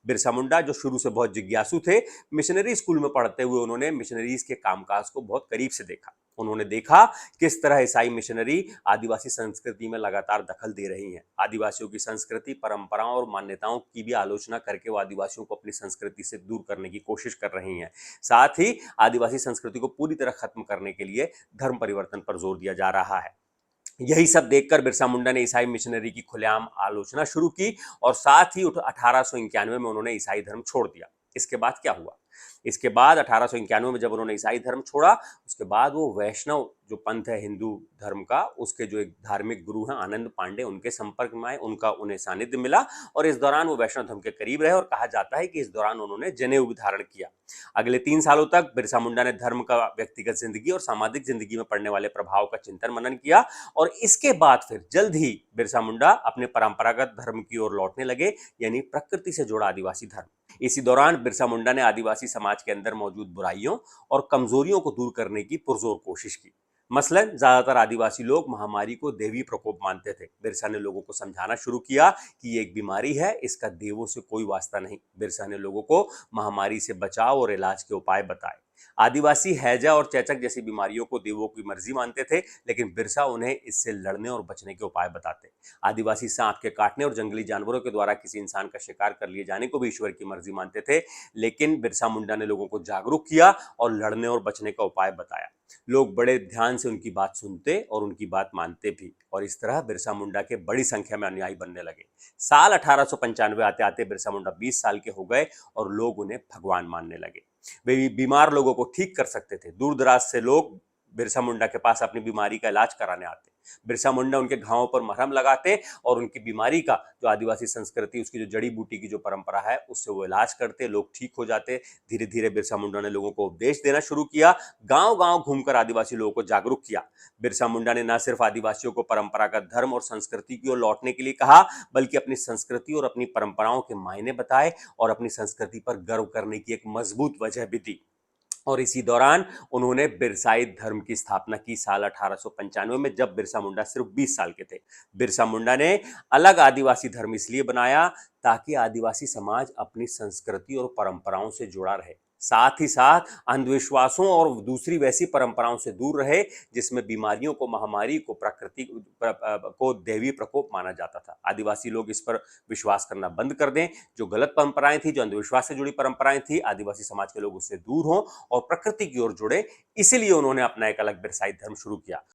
बिरसा मुंडा जो शुरू से बहुत जिज्ञासु थे, मिशनरी स्कूल में पढ़ते हुए उन्होंने मिशनरीज के कामकाज को बहुत करीब से देखा। उन्होंने देखा किस तरह ईसाई मिशनरी आदिवासी संस्कृति में लगातार दखल दे रही हैं। आदिवासियों की संस्कृति, परंपराओं और मान्यताओं की भी आलोचना करके वो आदिवासियों को अपनी संस्कृति से दूर करने की कोशिश कर रही हैं। साथ ही आदिवासी संस्कृति को पूरी तरह खत्म करने के लिए धर्म परिवर्तन पर जोर दिया जा रहा है। यही सब देखकर बिरसा मुंडा ने ईसाई मिशनरी की खुलेआम आलोचना शुरू की और साथ ही 1891 में उन्होंने ईसाई धर्म छोड़ दिया। इसके बाद क्या हुआ? इसके बाद 1891 में जब उन्होंने ईसाई धर्म छोड़ा, उसके बाद वो वैष्णव जो पंथ है हिंदू धर्म का, उसके जो एक धार्मिक गुरु हैं आनंद पांडे, उनके संपर्क में आए, उन्हें सानिध्य मिला और इस दौरान वो वैष्णव धर्म के करीब रहे और कहा जाता है कि इस दौरान उन्होंने जनेऊ भी धारण किया। अगले 3 सालों तक बिरसा मुंडा ने धर्म का व्यक्तिगत जिंदगी और सामाजिक जिंदगी में पड़ने वाले प्रभाव का चिंतन मनन किया और इसके बाद फिर जल्द ही बिरसा मुंडा अपने परंपरागत धर्म की ओर लौटने लगे, यानी प्रकृति से जुड़ा आदिवासी धर्म। इसी दौरान बिरसा मुंडा ने आदिवासी समाज के अंदर मौजूद बुराइयों और कमजोरियों को दूर करने की पुरजोर कोशिश की। मसलन ज्यादातर आदिवासी लोग महामारी को देवी प्रकोप मानते थे। बिरसा ने लोगों को समझाना शुरू किया कि ये एक बीमारी है, इसका देवों से कोई वास्ता नहीं। बिरसा ने लोगों को महामारी से बचाव और इलाज के उपाय बताए। आदिवासी हैजा और चेचक जैसी बीमारियों को देवों की मर्जी मानते थे, लेकिन बिरसा उन्हें इससे लड़ने और बचने के उपाय बताते। आदिवासी सांप के काटने और जंगली जानवरों के द्वारा किसी इंसान का शिकार कर लिए जाने को भी ईश्वर की मर्जी मानते थे, लेकिन बिरसा मुंडा ने लोगों को जागरूक किया और लड़ने और बचने का उपाय बताया। लोग बड़े ध्यान से उनकी बात सुनते और उनकी बात मानते भी, और इस तरह बिरसा मुंडा के बड़ी संख्या में अनुयायी बनने लगे। साल 1895 आते आते बिरसा मुंडा 20 साल के हो गए और लोग उन्हें भगवान मानने लगे। वे बीमार लोगों को ठीक कर सकते थे। दूर दराज से लोग बिरसा मुंडा के पास अपनी बीमारी का इलाज कराने आते। बिरसा मुंडा उनके घावों पर मरहम लगाते और उनकी बीमारी का जो आदिवासी संस्कृति, उसकी जो जड़ी बूटी की जो परंपरा है, उससे वो इलाज करते, लोग ठीक हो जाते। धीरे धीरे बिरसा मुंडा ने लोगों को उपदेश देना शुरू किया, गांव गांव घूमकर आदिवासी लोगों को जागरूक किया। बिरसा मुंडा ने न सिर्फ आदिवासियों को परंपरागत धर्म और संस्कृति की ओर लौटने के लिए कहा, बल्कि अपनी संस्कृति और अपनी परंपराओं के मायने बताए और अपनी संस्कृति पर गर्व करने की एक मजबूत वजह भी दी। और इसी दौरान उन्होंने बिरसाई धर्म की स्थापना की साल 1895 में, जब बिरसा मुंडा सिर्फ 20 साल के थे। बिरसा मुंडा ने अलग आदिवासी धर्म इसलिए बनाया ताकि आदिवासी समाज अपनी संस्कृति और परंपराओं से जुड़ा रहे, साथ ही साथ अंधविश्वासों और दूसरी वैसी परंपराओं से दूर रहे जिसमें बीमारियों को, महामारी को, प्रकृति को देवी प्रकोप माना जाता था। आदिवासी लोग इस पर विश्वास करना बंद कर दें। जो गलत परंपराएं थी, जो अंधविश्वास से जुड़ी परंपराएं थी, आदिवासी समाज के लोग उससे दूर हों और प्रकृति की ओर जुड़े। इसीलिए उन्होंने अपना एक अलग बिरसाई धर्म शुरू किया।